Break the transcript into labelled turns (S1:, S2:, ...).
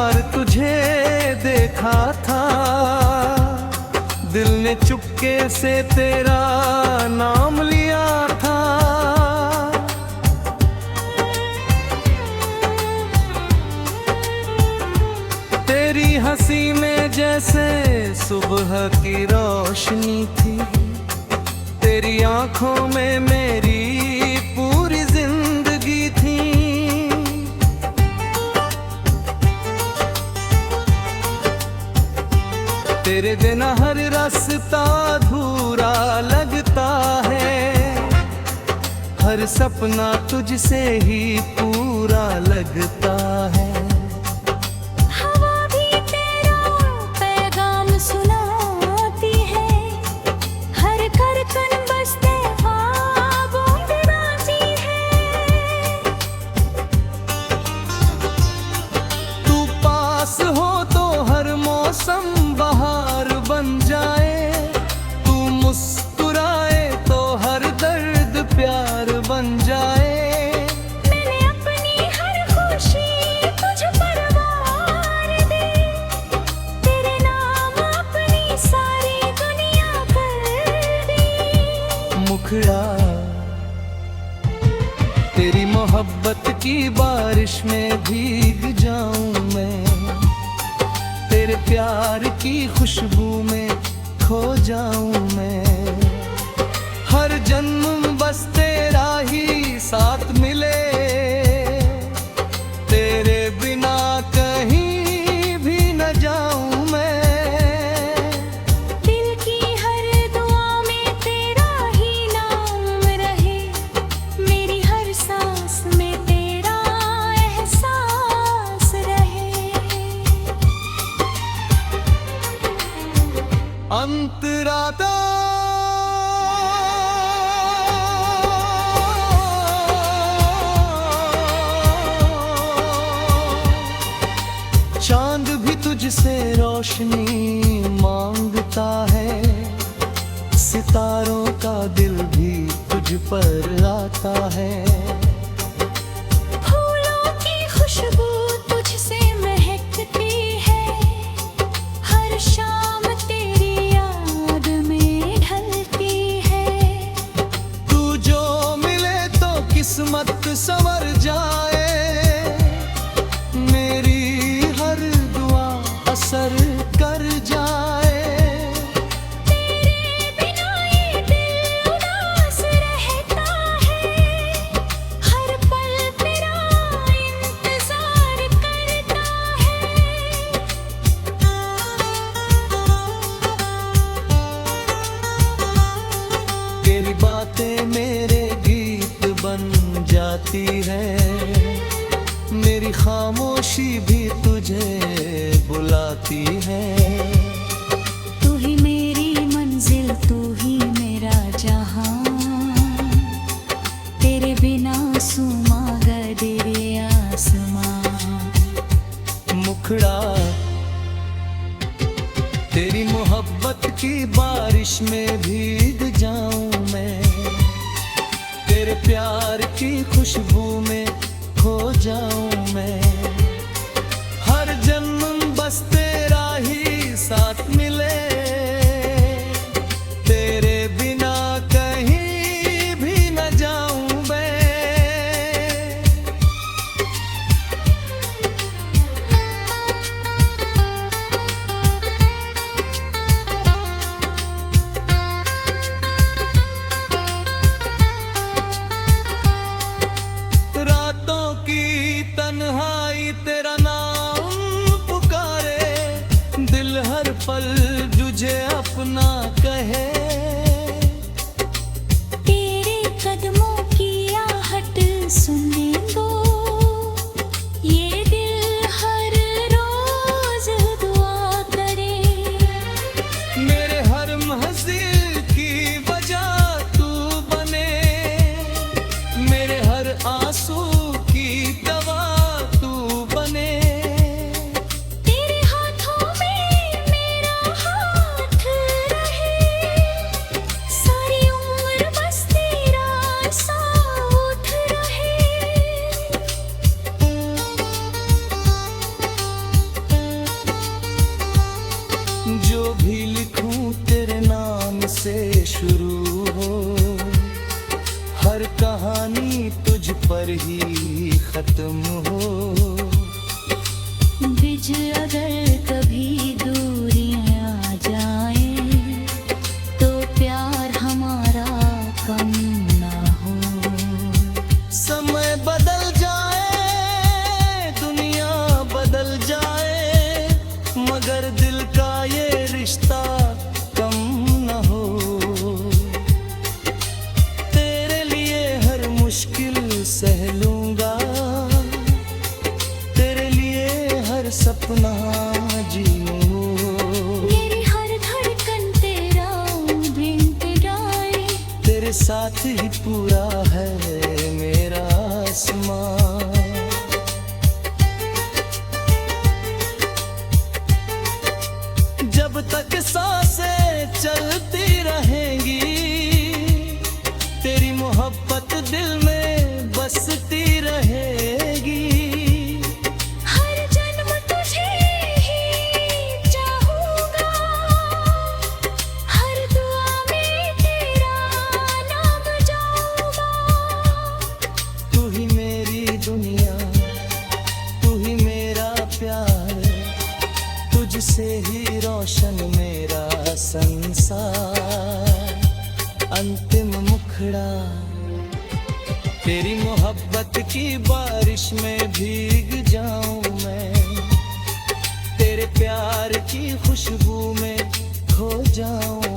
S1: बार तुझे देखा था, दिल ने चुपके से तेरा नाम लिया था। तेरी हंसी में जैसे सुबह की रोशनी थी, तेरी आंखों में मेरी पूरी जिंदगी थी। तेरे बिना हर रास्ता अधूरा लगता है, हर सपना तुझसे ही पूरा लगता है।
S2: हवा भी तेरा पैगाम सुनाती है, हर धड़कन बस ख्वाबों में राजी है।
S1: तू पास हो तो हर मौसम बहार बन जाए, तू मुस्कुराए तो हर दर्द प्यार बन जाए।
S2: मैंने अपनी हर खुशी तुझ पर वार दी, तेरे नाम अपनी सारी दुनिया कर दी।
S1: मुखड़ा तेरी मोहब्बत की बारिश में भीग जाऊं मैं, तेरे प्यार की खुशबू में खो जाऊं मैं। हर जन्म बस तेरा ही साथ मिले, तेरे बिना कहीं भी न जाऊं मैं।
S2: दिल की हर दुआ में तेरा ही नाम रहे, मेरी हर सांस में तेरा एहसास रहे।
S1: अंतराता चांद भी तुझसे रोशनी मांगता है, सितारों का दिल भी तुझ पर आता है।
S2: फूलों की खुशबू तुझसे महकती है, हर शाम तेरी याद में ढलती है।
S1: तू जो मिले तो किस्मत संवर जाए, मेरी हर दुआ असर कर जाए।
S2: तेरे बिना ये दिल उदास रहता है, हर पल तेरा इंतजार करता है।
S1: तेरी बातें मेरे गीत बन जाती है, मेरी खामोशी भी तुझे बुलाती है।
S2: तू ही मेरी मंजिल, तू ही मेरा जहां, तेरे बिना सुमा गए आसमां।
S1: मुखड़ा तेरी मोहब्बत की बारिश में भीग जाऊं मैं, तेरे प्यार की खुशबू में खो जाऊं मैं। हर जन्म बस तेरा ही साथ मिले, तेरे बिना कहीं भी न जाऊं मैं। रातों की तन्हाई ही खत्म हो।
S2: बिज अगर कभी दूरियां आ जाए तो प्यार हमारा कम ना हो।
S1: समय बदल जाए, दुनिया बदल जाए, मगर दिल का ये रिश्ता कम न हो। तेरे लिए हर मुश्किल सह लूंगा, तेरे लिए हर सपना जी लूं।
S2: मेरी हर धड़कन तेरा बिन गाए,
S1: तेरे साथ ही पूरा है मेरा आसमां। जब तक सांसें चलती रहेंगी, तेरी मोहब्बत दिल में बसती रहेगी।
S2: हर जन्म तुझे ही चाहूंगा, हर दुआ में तेरा नाम जाऊंगा।
S1: तू ही मेरी दुनिया, तू ही मेरा प्यार, तुझसे ही रोशन मेरा संसार। अंतिम मुखड़ा तेरी मोहब्बत की बारिश में भीग जाऊं मैं, तेरे प्यार की खुशबू में खो जाऊं।